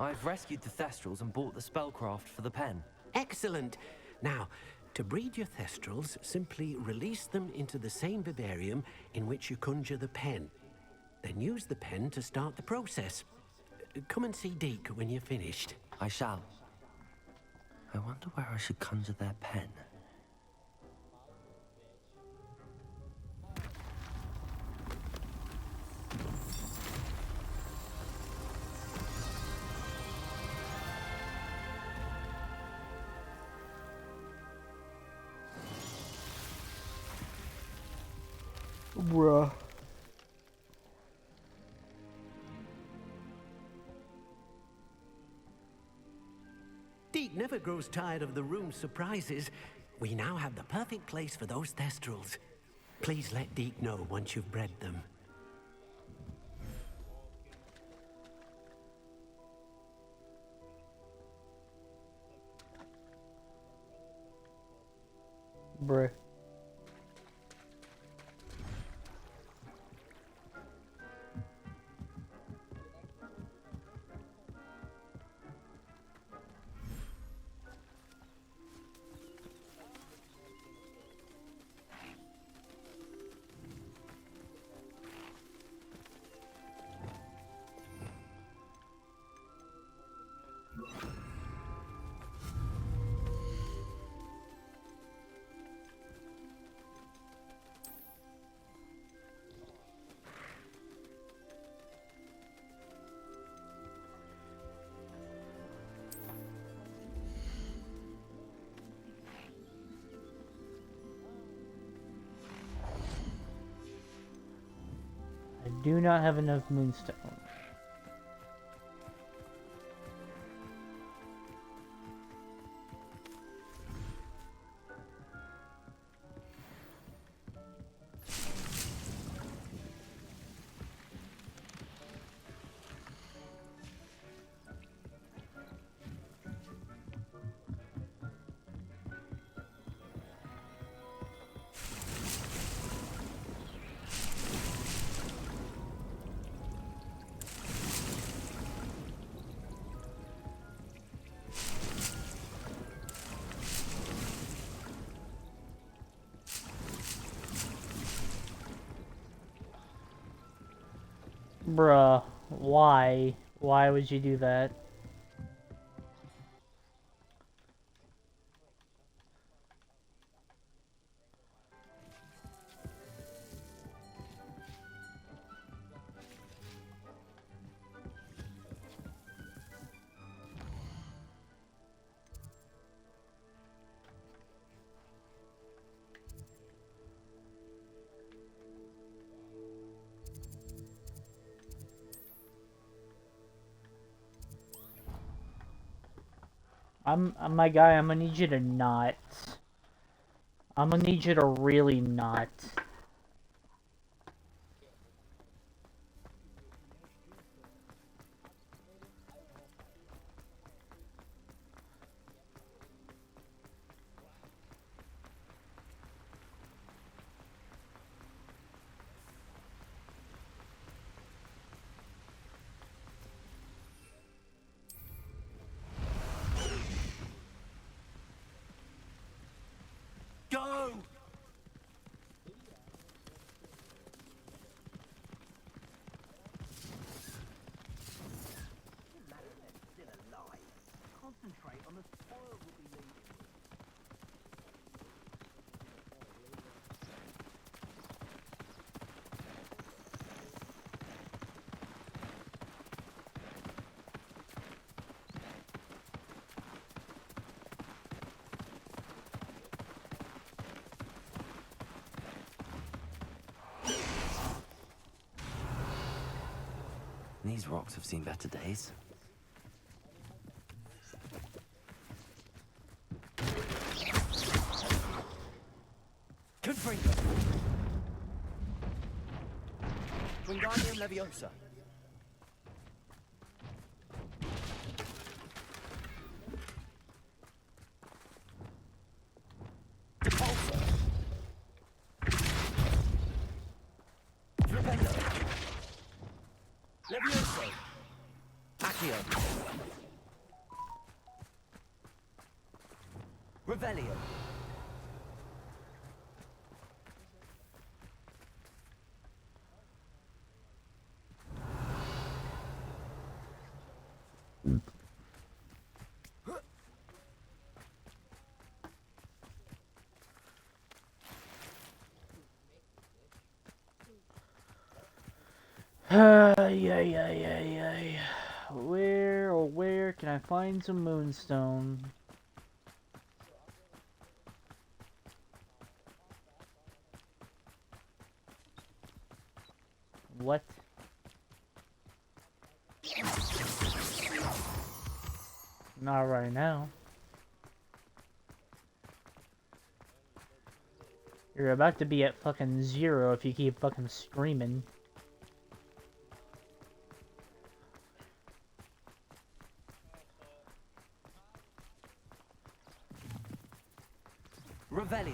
I've rescued the Thestrals and bought the spellcraft for the pen. Excellent. Now, to breed your Thestrals, simply release them into the same vivarium in which you conjure the pen. Then use the pen to start the process. Come and see Deke when you're finished. I shall. I wonder where I should conjure their pen. Bruh. Deke never grows tired of the room's surprises. We now have the perfect place for those Thestrals. Please let Deke know once you've bred them. Bruh. I do not have enough moonstone. Bruh, why? Why would you do that? My guy, I'm gonna need you to not. I'm gonna need you to really not. Go! Concentrate on the spoil we'll be leaving. These rocks have seen better days. Confringo! Wingardium Leviosa! Depulso! Flipendo! Levioso! Accio! Revelio. Ay. Where can I find some moonstone? What? Not right now. You're about to be at fucking 0 if you keep fucking screaming. Revelio.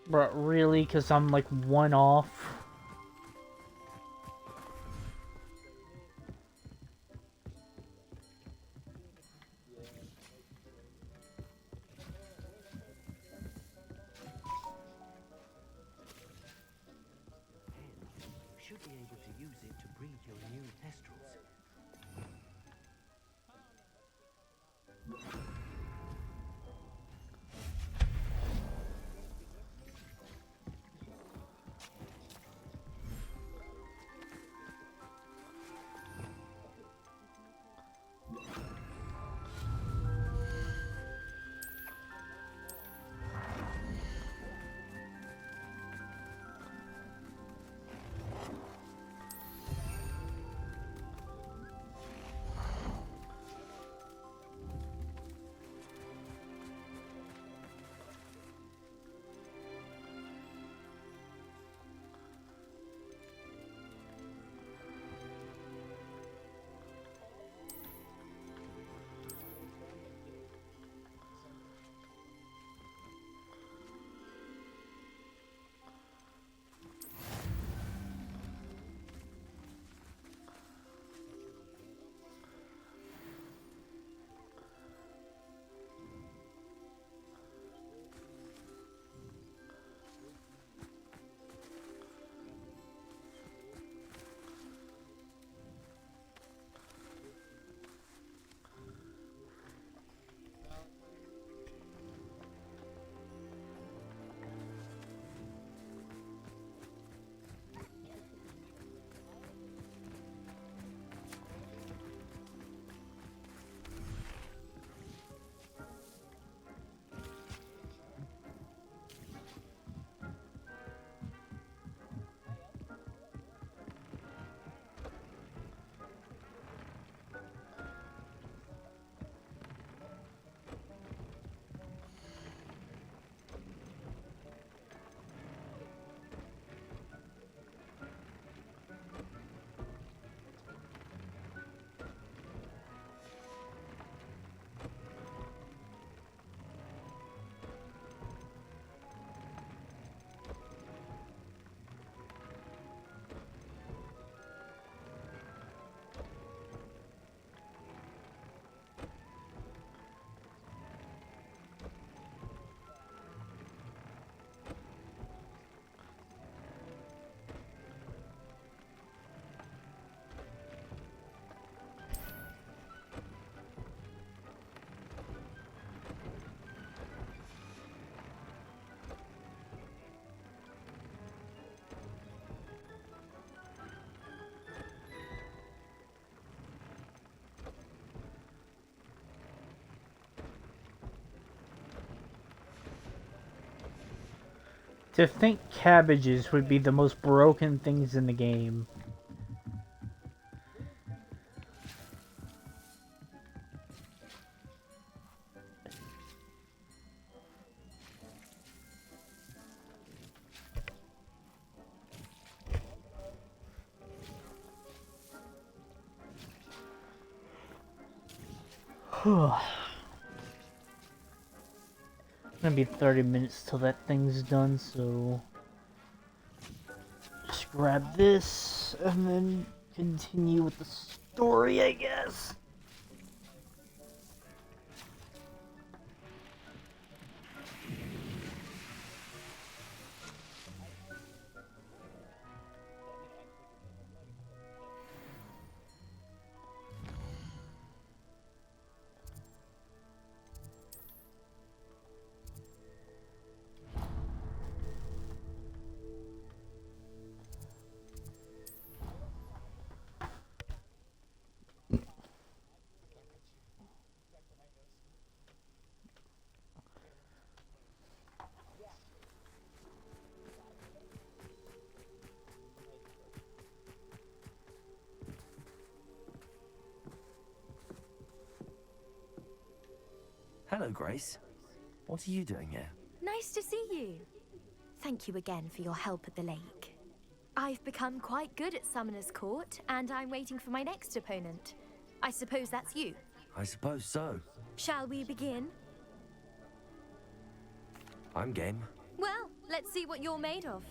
But really, cause I'm like 1 off. You should be able to use it to breed your new Thestrals. To think cabbages would be the most broken things in the game. It's gonna be 30 minutes till that thing's done, so just grab this and then continue with the story, I guess. Hello, Grace. What are you doing here? Nice to see you. Thank you again for your help at the lake. I've become quite good at Summoner's Court, and I'm waiting for my next opponent. I suppose that's you. I suppose so. Shall we begin? I'm game. Well, let's see what you're made of.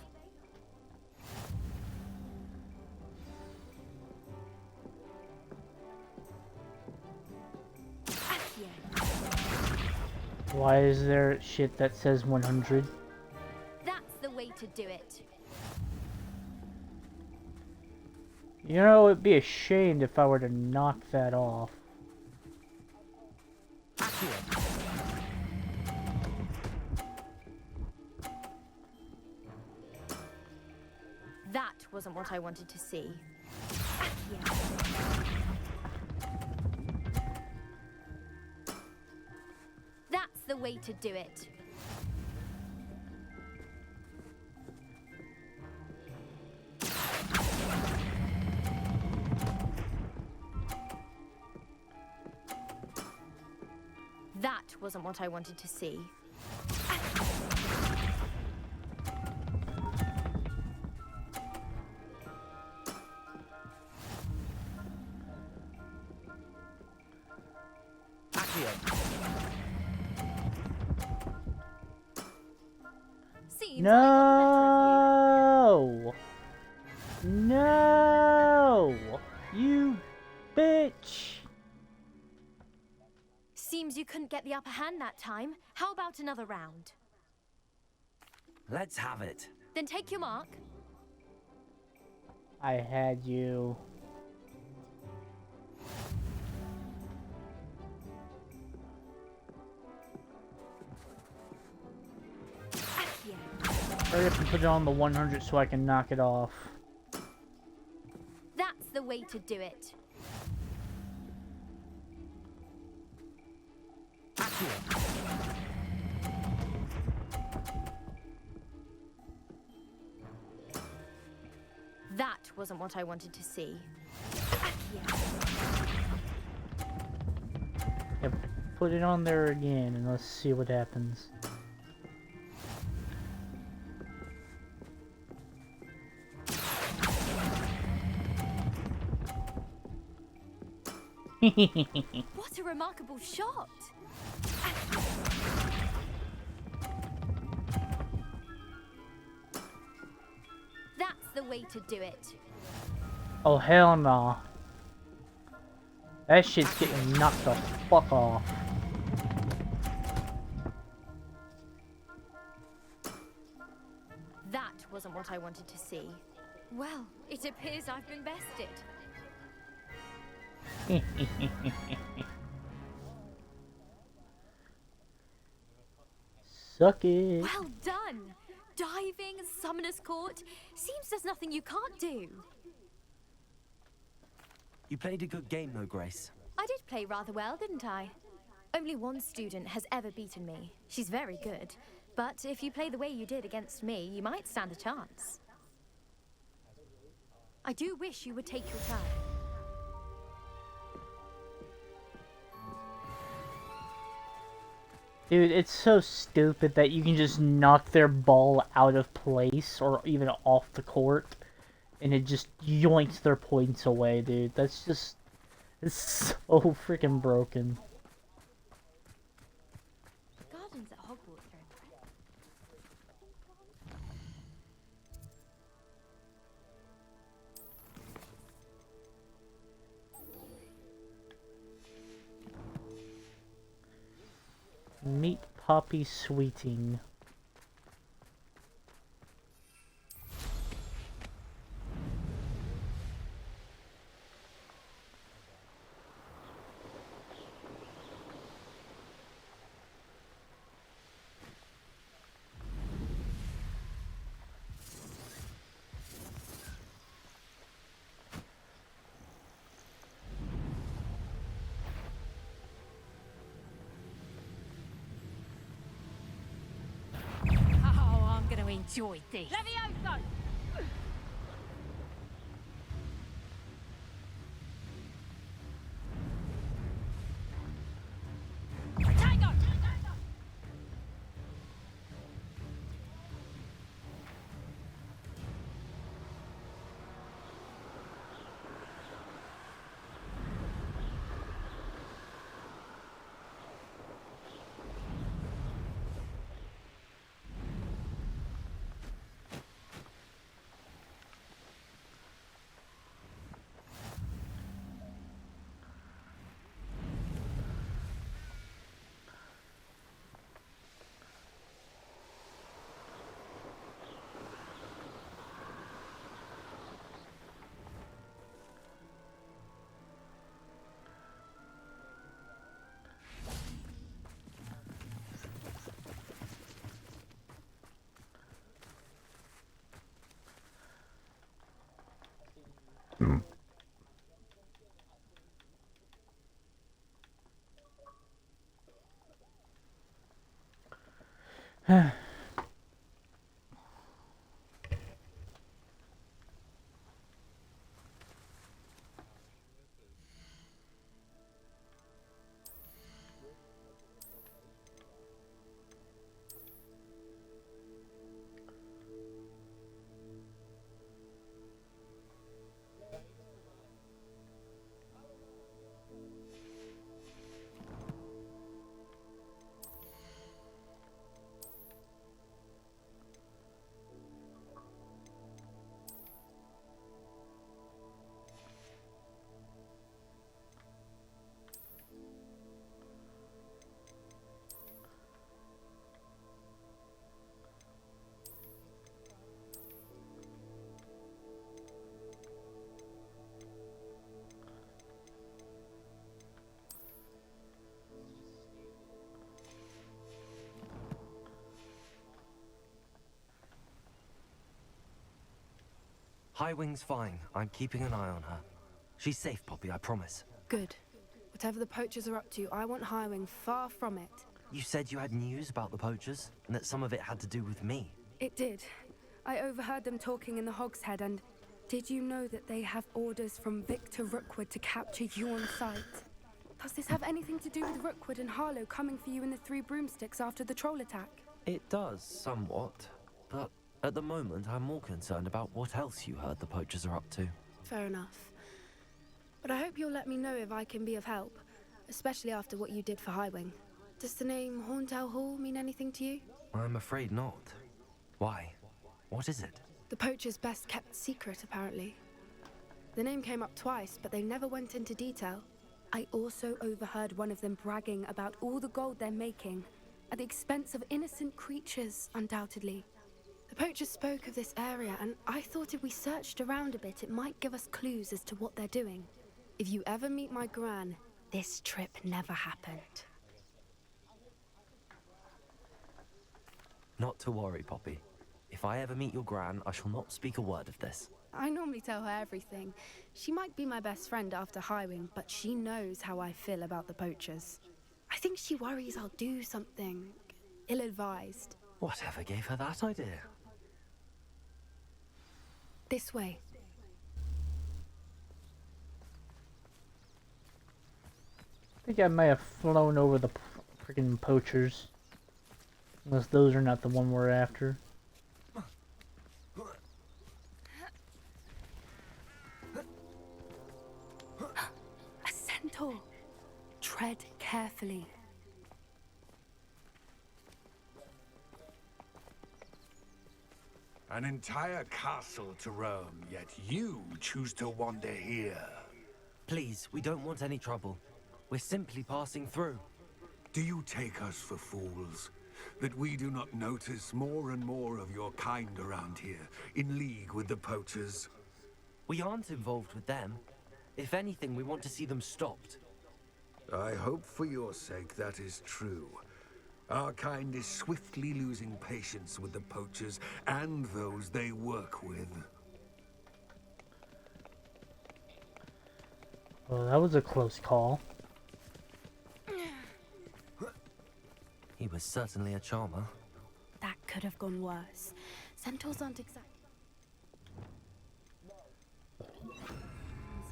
Why is there shit that says 100? That's the way to do it. You know, it'd be a shame if I were to knock that off. That wasn't what I wanted to see. That's the way to do it. That wasn't what I wanted to see. Seems I No! No! You bitch! Seems you couldn't get the upper hand that time. How about another round? Let's have it. Then take your mark. I had you. Hurry up and put it on the 100 so I can knock it off. That's the way to do it. That wasn't what I wanted to see. Yep, put it on there again and let's see what happens. What a remarkable shot! That's the way to do it. Oh hell no. That shit's getting knocked the fuck off. That wasn't what I wanted to see. Well, it appears I've been bested. Suck it. Well done! Diving, Summoner's Court. Seems there's nothing you can't do. You played a good game though, Grace. I did play rather well, didn't I? Only one student has ever beaten me. She's very good. But if you play the way you did against me, you might stand a chance. I do wish you would take your turn. Dude, it's so stupid that you can just knock their ball out of place or even off the court and it just yoinks their points away, dude. That's just... It's so freaking broken. The gardens at Hogwarts are impressive. Meat Poppy Sweeting. Enjoy this. Levioso! Tango! Highwing's fine. I'm keeping an eye on her. She's safe, Poppy, I promise. Good. Whatever the poachers are up to, I want Highwing far from it. You said you had news about the poachers, and that some of it had to do with me. It did. I overheard them talking in the Hog's Head, and did you know that they have orders from Victor Rookwood to capture you on sight? Does this have anything to do with Rookwood and Harlow coming for you in the Three Broomsticks after the troll attack? It does, somewhat. But at the moment, I'm more concerned about what else you heard the poachers are up to. Fair enough. But I hope you'll let me know if I can be of help, especially after what you did for Highwing. Does the name Horntail Hall mean anything to you? I'm afraid not. Why? What is it? The poacher's best kept secret, apparently. The name came up twice, but they never went into detail. I also overheard one of them bragging about all the gold they're making, at the expense of innocent creatures, undoubtedly. The poachers spoke of this area, and I thought if we searched around a bit, it might give us clues as to what they're doing. If you ever meet my gran, this trip never happened. Not to worry, Poppy. If I ever meet your gran, I shall not speak a word of this. I normally tell her everything. She might be my best friend after Highwing, but she knows how I feel about the poachers. I think she worries I'll do something ill-advised. Whatever gave her that idea? This way. I think I may have flown over the freaking poachers. Unless those are not the one we're after. A centaur. Tread carefully. An entire castle to roam, yet you choose to wander here. Please, we don't want any trouble. We're simply passing through. Do you take us for fools? That we do not notice more and more of your kind around here, in league with the poachers? We aren't involved with them. If anything, we want to see them stopped. I hope for your sake that is true. Our kind is swiftly losing patience with the poachers and those they work with. Well, that was a close call. He was certainly a charmer. That could have gone worse. Centaurs aren't exactly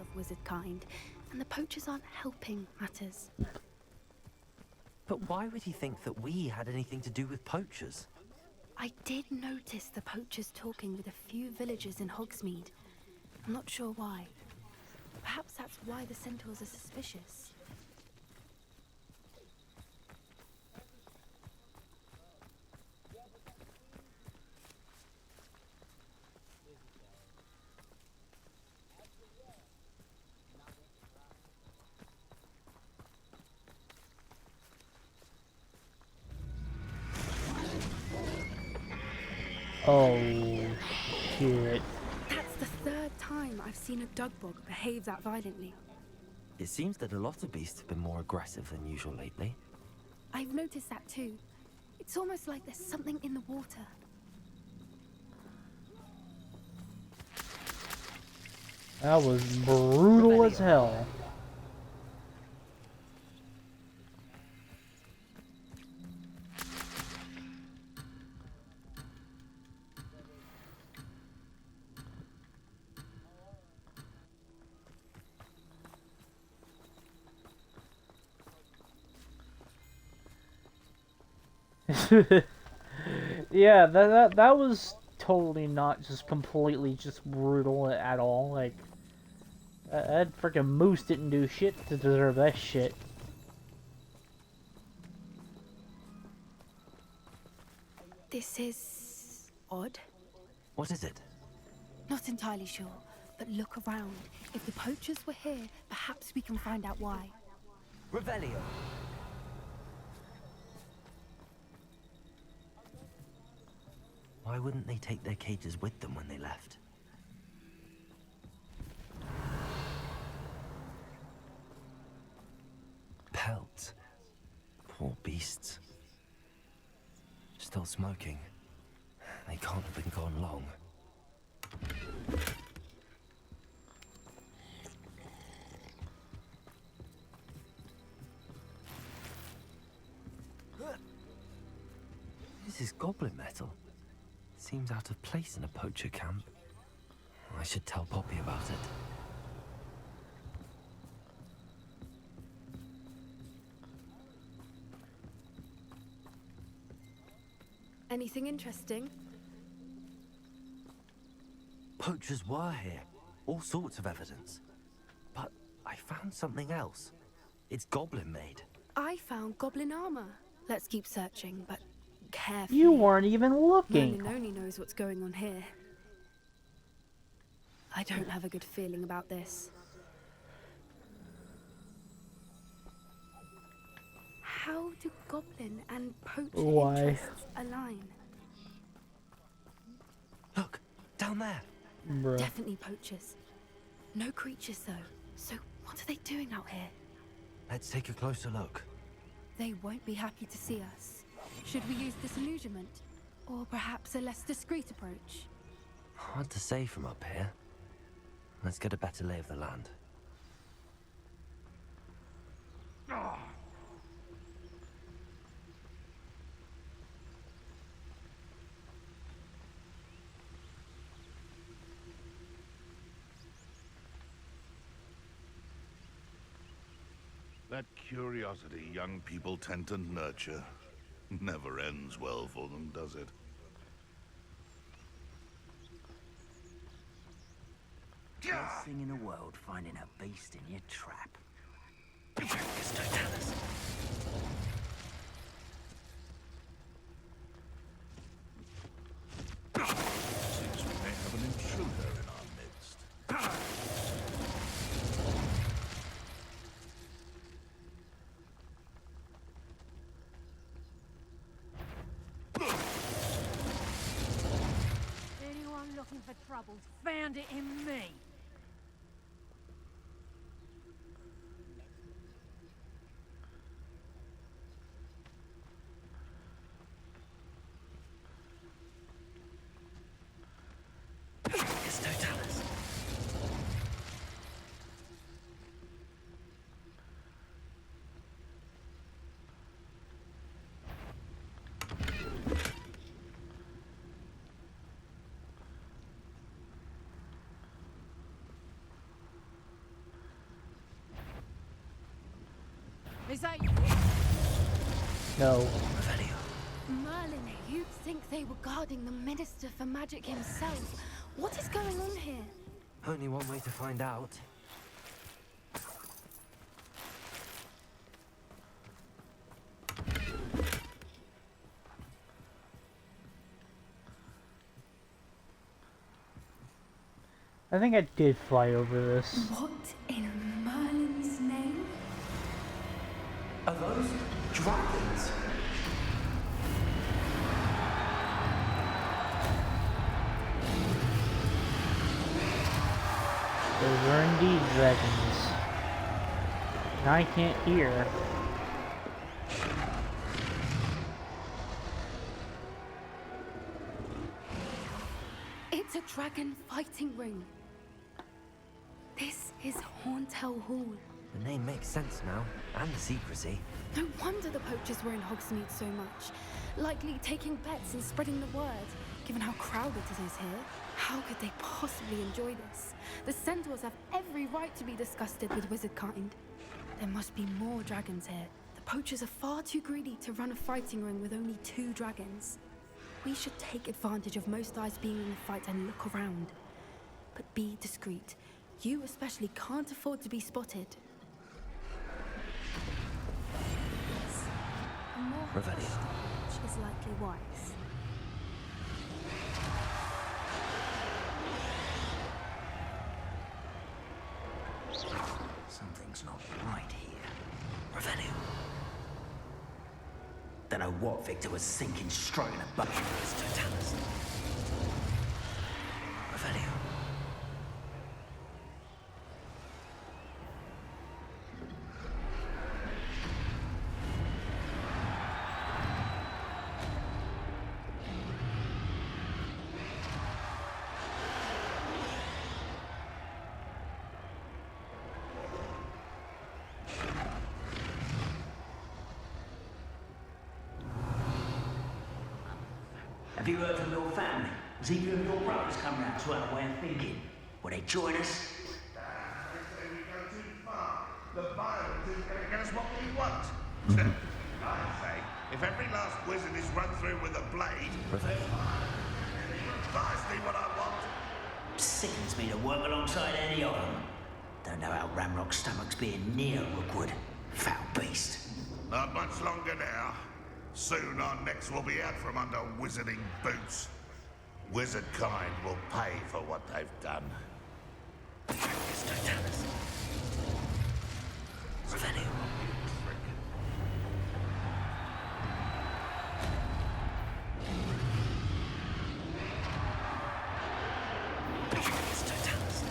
of wizard kind, and the poachers aren't helping matters. But why would he think that we had anything to do with poachers? I did notice the poachers talking with a few villagers in Hogsmeade. I'm not sure why. Perhaps that's why the centaurs are suspicious. Oh, shit. That's the third time I've seen a dugbog behave that violently. It seems that a lot of beasts have been more aggressive than usual lately. I've noticed that too. It's almost like there's something in the water. That was brutal as hell. Yeah, that was totally not just completely just brutal at all. Like, that freaking moose didn't do shit to deserve that shit. This is odd. What is it? Not entirely sure, but look around. If the poachers were here, perhaps we can find out why. Revelio. Why wouldn't they take their cages with them when they left? Pelts. Poor beasts. Still smoking. They can't have been gone long. This is goblin metal. Seems out of place in a poacher camp. I should tell Poppy about it. Anything interesting? Poachers were here. All sorts of evidence. But I found something else. It's goblin made. I found goblin armor. Let's keep searching, but carefully. You weren't even looking. Merlin only knows what's going on here. I don't have a good feeling about this. How do goblin and poacher interests align? Look, down there. Bruh. Definitely poachers. No creatures though. So what are they doing out here? Let's take a closer look. They won't be happy to see us. Should we use disillusionment? Or perhaps a less discreet approach? Hard to say from up here. Let's get a better lay of the land. That curiosity young people tend to nurture never ends well for them, does it? Best thing in the world, finding a beast in your trap. Vicus Totalis. Seems we may have an intruder in our midst. Anyone looking for troubles found it in me. Vicus Totalis. Is that No. Revelio. Merlin, you'd think they were guarding the Minister for Magic himself. What is going on here? Only one way to find out. I think I did fly over this. What in Merlin's name? Are those dragons? Those are indeed dragons. And I can't hear. It's a dragon fighting ring. This is Hauntel Hall. The name makes sense now, and the secrecy. No wonder the poachers were in Hogsmeade so much. Likely taking bets and spreading the word. Given how crowded it is here, how could they possibly enjoy this? The centaurs have every right to be disgusted with wizard kind. There must be more dragons here. The poachers are far too greedy to run a fighting ring with only 2 dragons. We should take advantage of most eyes being in the fight and look around. But be discreet. You especially can't afford to be spotted. A more Revelio. hushed is likely wise. Something's not right here. Revelio. Don't know what Victor was thinking, stroking a bucket. Vicus Totalis. Revelio. Have you heard from your family? Has either of your brothers come round to our way of thinking? Will they join us? They go too far. The violence is going to get us what we want. I say, if every last wizard is run through with a blade, then precisely what I want. Sickens me to work alongside any of them. Don't know how Ramrock's stomach's being near Rookwood. Foul beast. Not much longer now. Soon our necks will be out from under wizarding boots. Wizard kind will pay for what they've done. Vicus Totalis. Revelio. Vicus Totalis.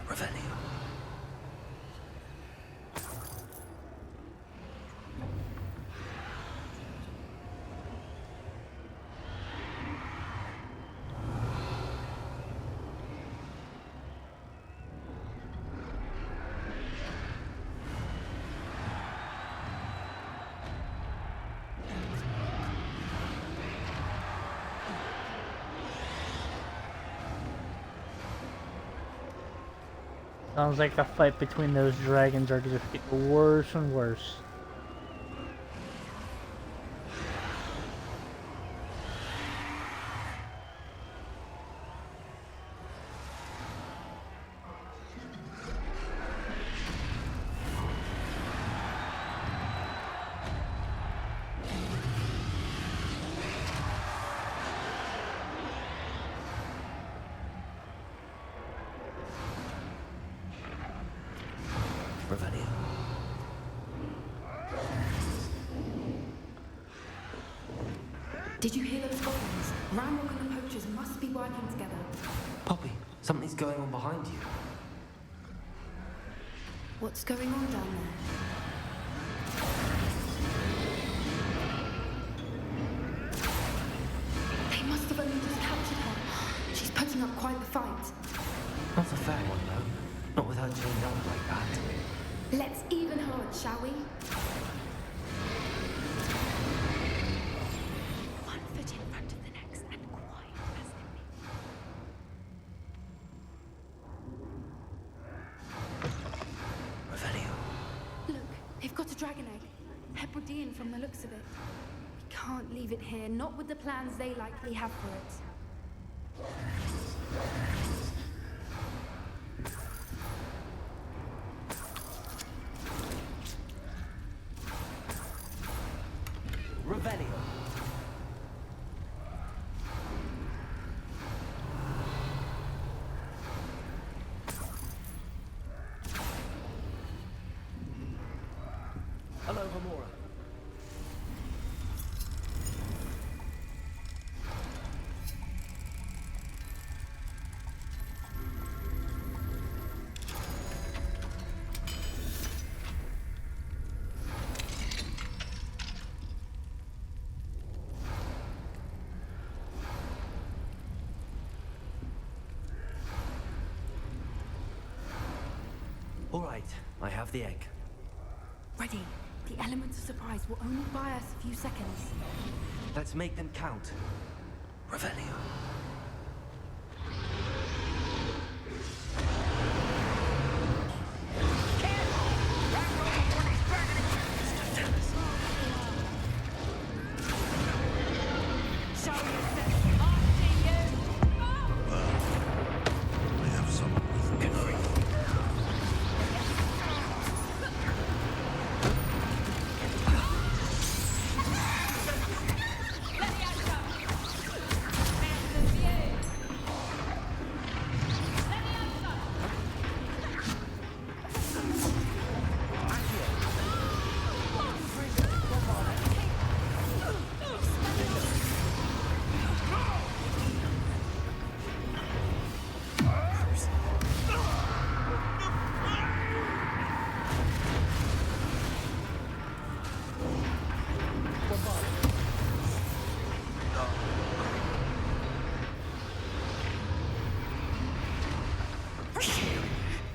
Revelio. Sounds like the fight between those dragons are just getting worse and worse. Revelio. Did you hear those goblins? Ramrock and the poachers must be working together. Poppy, something's going on behind you. What's going on down there? They must have only just captured her. She's putting up quite the fight. Not a fair one, though. Not with her chained up like that. Let's even hard, shall we? One foot in front of the next and quiet as can be. Revelio. Look, they've got a dragon egg. Hebridean from the looks of it. We can't leave it here, not with the plans they likely have for it. Revelio. Hello, Hamora. All right, I have the egg. Ready. The elements of surprise will only buy us a few seconds. Let's make them count. Revelio. Show yourself. After you. We have someone with good.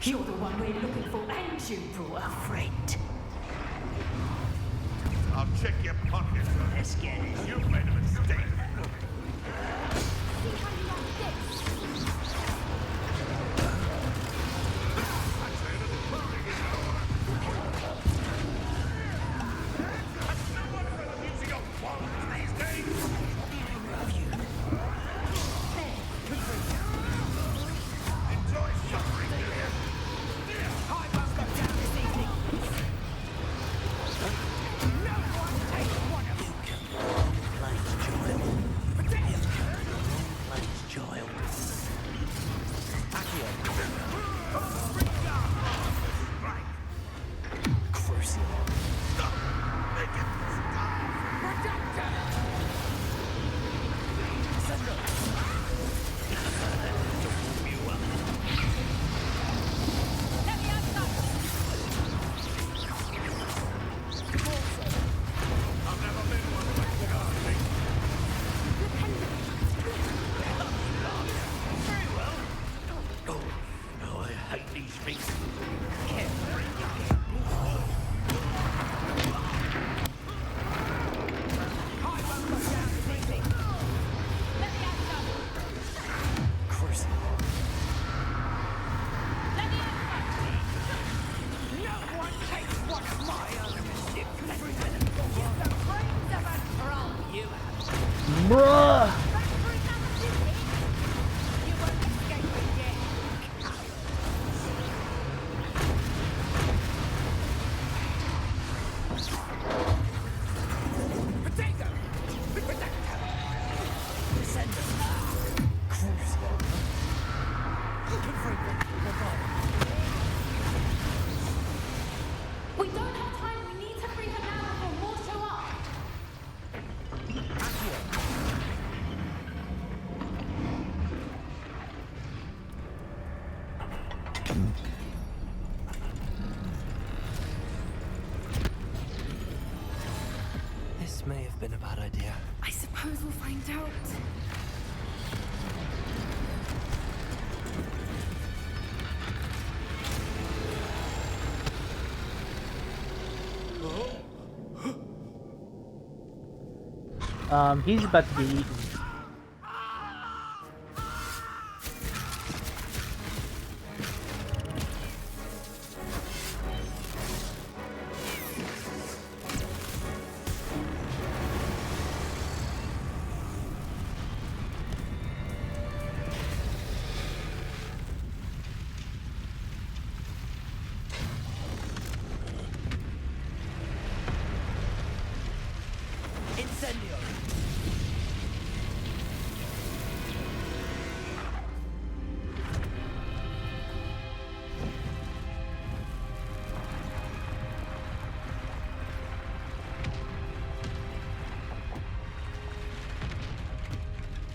You're the one we're looking for, and you brought a friend. I'll check your pockets. Let's get it. You've made a mistake. See how you like this? Using a wand these days. Enjoy suffering, do you? I must go down this evening. No one takes one of you. Bruh! You won't escape me yet. We don't have time. We need to free her now before more show up. This may have been a bad idea. I suppose we'll find out. He's about to be eaten.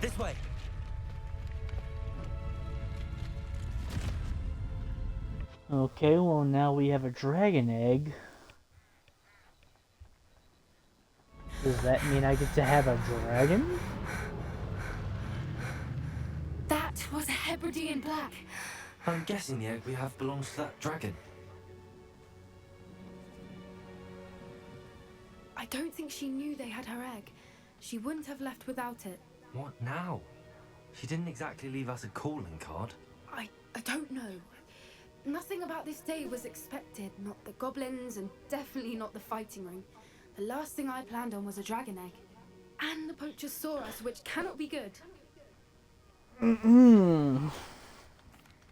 This way. Okay, well now we have a dragon egg. Does that mean I get to have a dragon? That was a Hebridean black. I'm guessing the egg we have belongs to that dragon. I don't think she knew they had her egg. She wouldn't have left without it. What now? She didn't exactly leave us a calling card. I don't know. Nothing about this day was expected. Not the goblins, and definitely not the fighting ring. The last thing I planned on was a dragon egg. And the poachers saw us, which cannot be good.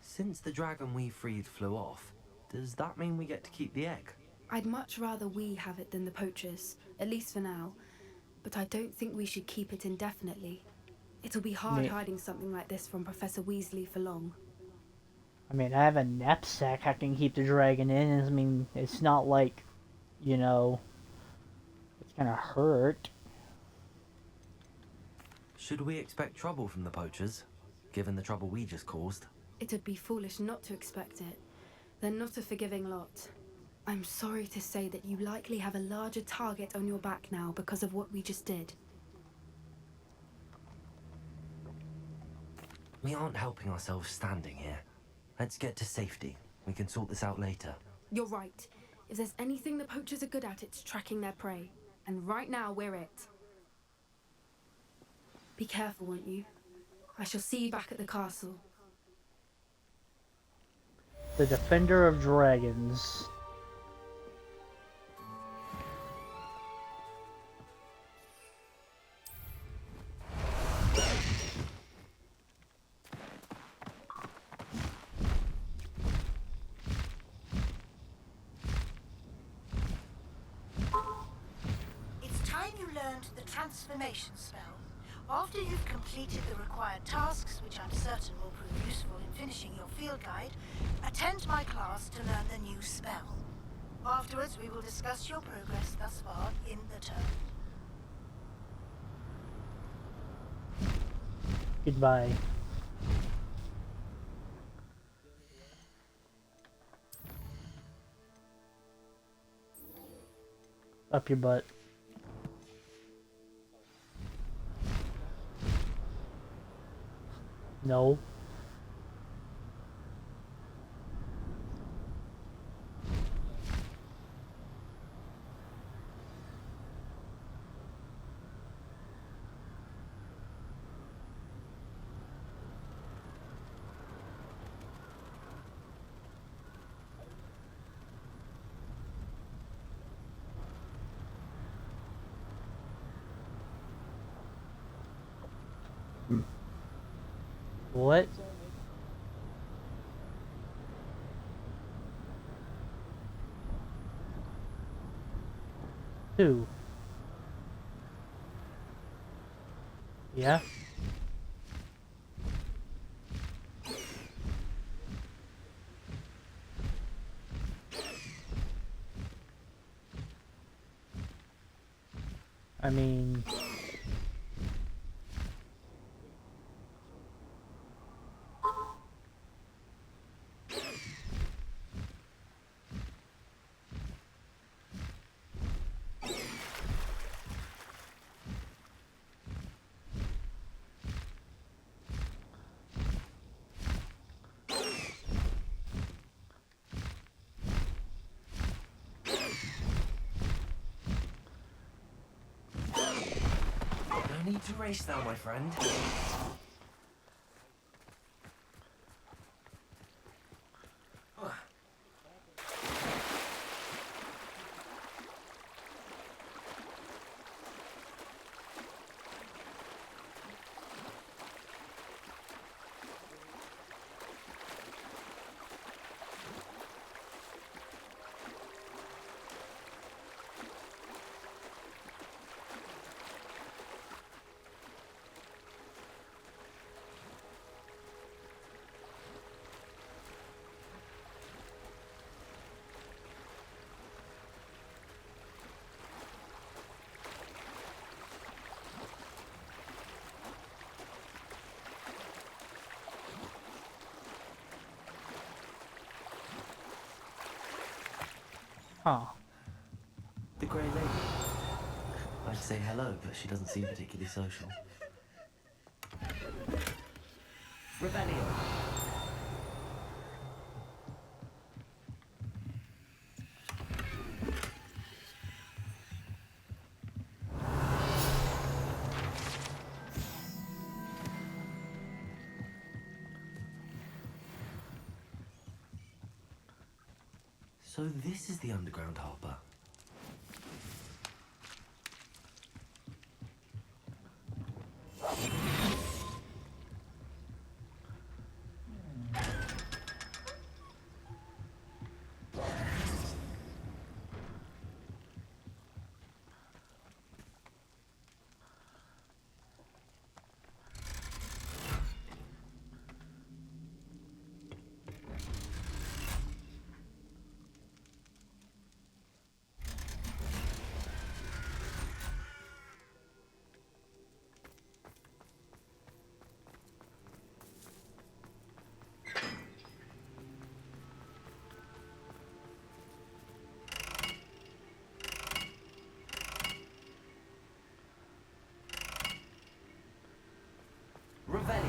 Since the dragon we freed flew off, does that mean we get to keep the egg? I'd much rather we have it than the poachers, at least for now. But I don't think we should keep it indefinitely. It'll be hard hiding something like this from Professor Weasley for long. I mean, I have a knapsack I can keep the dragon in. I mean, it's not like, you know, it's gonna hurt. Should we expect trouble from the poachers, given the trouble we just caused? It'd be foolish not to expect it. They're not a forgiving lot. I'm sorry to say that you likely have a larger target on your back now because of what we just did. We aren't helping ourselves standing here. Let's get to safety. We can sort this out later. You're right. If there's anything the poachers are good at, it's tracking their prey. And right now, we're it. Be careful, won't you? I shall see you back at the castle. The Defender of Dragons. It's time you learned the transformation spell. After you've completed the required tasks, which I'm certain will prove useful in finishing your field guide, attend my class to learn the new spell. Afterwards, we will discuss your progress thus far in the term. Goodbye. Up your butt. No. What? Who? Yeah? I mean... No need to race now, my friend. Huh. The Grey Lady. I'd say hello, but she doesn't seem particularly social. Rebellion. So this is the underground harbour. Revelio.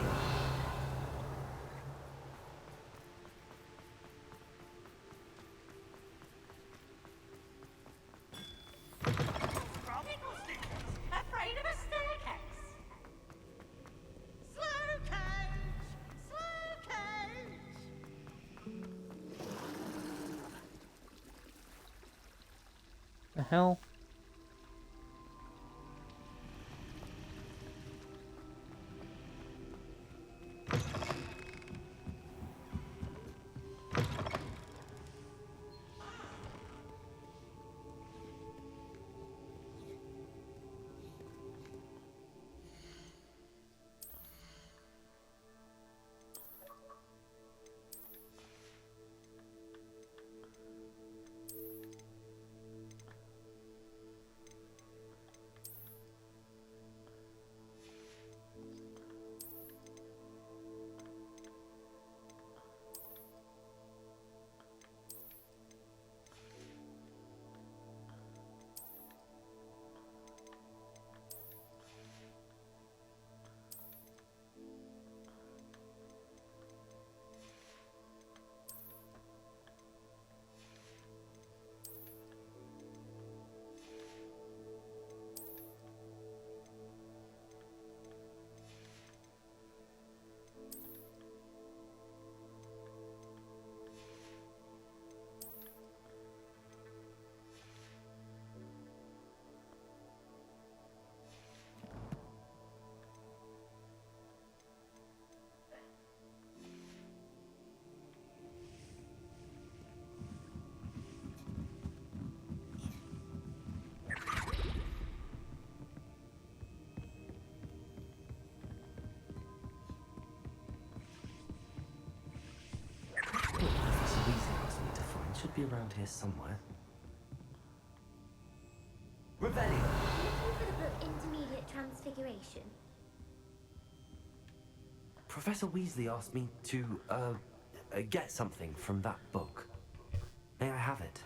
Afraid of a staircase? Slow coach! Slow coach! The hell? should be around here somewhere. Revelio! Looking for the book Intermediate Transfiguration. Professor Weasley asked me to, get something from that book. May I have it?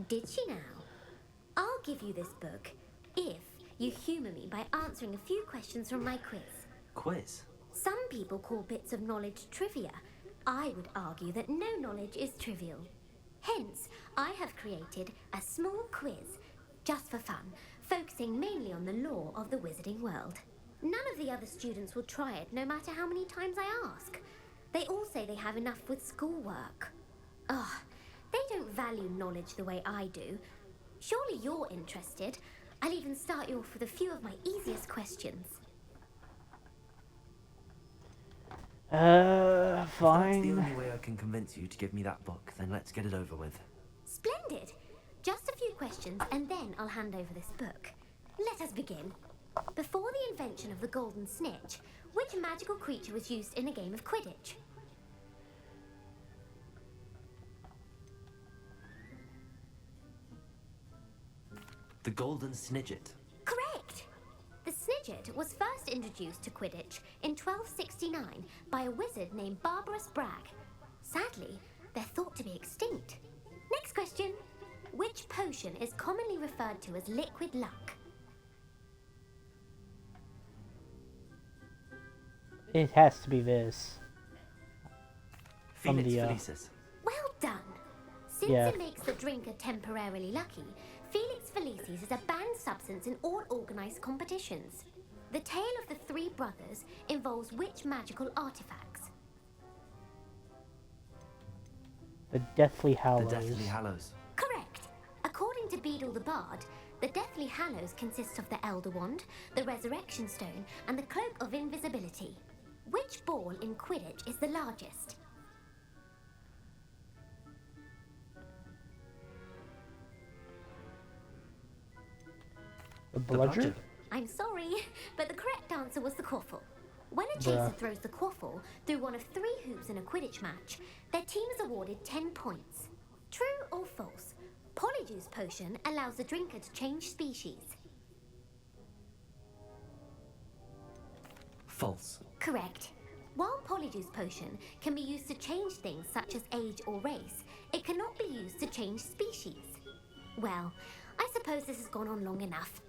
Did she now? I'll give you this book if you humour me by answering a few questions from my quiz. Quiz? Some people call bits of knowledge trivia. I would argue that no knowledge is trivial. Hence, I have created a small quiz, just for fun, focusing mainly on the lore of the wizarding world. None of the other students will try it, no matter how many times I ask. They all say they have enough with schoolwork. Ugh, they don't value knowledge the way I do. Surely you're interested. I'll even start you off with a few of my easiest questions. If that's the Fine. only way I can convince you to give me that book, then let's get it over with. Splendid! Just a few questions and then I'll hand over this book. Let us begin. Before the invention of the golden snitch, which magical creature was used in a game of Quidditch? The Golden Snidget. Correct! The Snidget was first introduced to Quidditch in 1269 by a wizard named Barbarous Bragg. Sadly, they're thought to be extinct. Next question. Which potion is commonly referred to as liquid luck? It has to be this. From Felix the, Felicis. Well done! Since Yeah. it makes the drinker temporarily lucky, Felix Felicis is a banned substance in all organised competitions. The tale of the three brothers involves which magical artifacts? The Deathly The Hallows. Deathly Hallows. Correct! According to Beedle the Bard, the Deathly Hallows consists of the Elder Wand, the Resurrection Stone, and the Cloak of Invisibility. Which ball in Quidditch is the largest? The The Bludger? I'm sorry, but the correct answer was the quaffle. When a chaser Bruh. throws the quaffle through one of 3 hoops in a Quidditch match, their team is awarded 10 points. True or false? Polyjuice Potion allows the drinker to change species. False. Correct. While Polyjuice Potion can be used to change things such as age or race, it cannot be used to change species. Well, I suppose this has gone on long enough.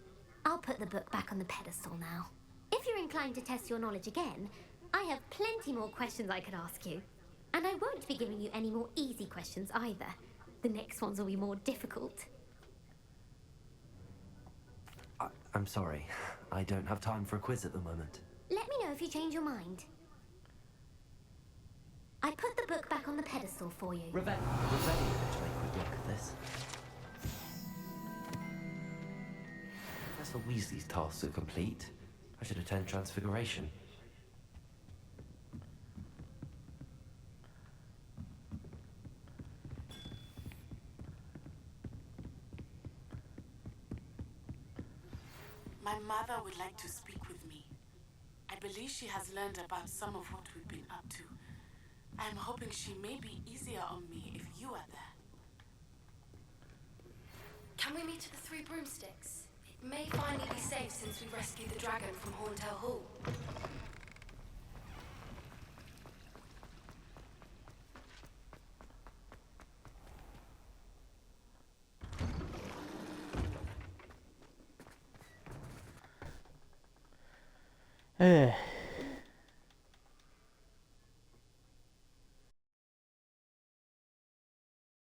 I'll put the book back on the pedestal now. If you're inclined to test your knowledge again, I have plenty more questions I could ask you. And I won't be giving you any more easy questions either. The next ones will be more difficult. I'm sorry. I don't have time for a quiz at the moment. Let me know if you change your mind. I put the book back on the pedestal for you. Revelio, let's take a quick look at this. Professor Weasley's tasks are complete. I should attend Transfiguration. My mother would like to speak with me. I believe she has learned about some of what we've been up to. I am hoping she may be easier on me if you are there. Can we meet at the Three Broomsticks? It may finally be safe since we rescued the dragon from Horntail Hall.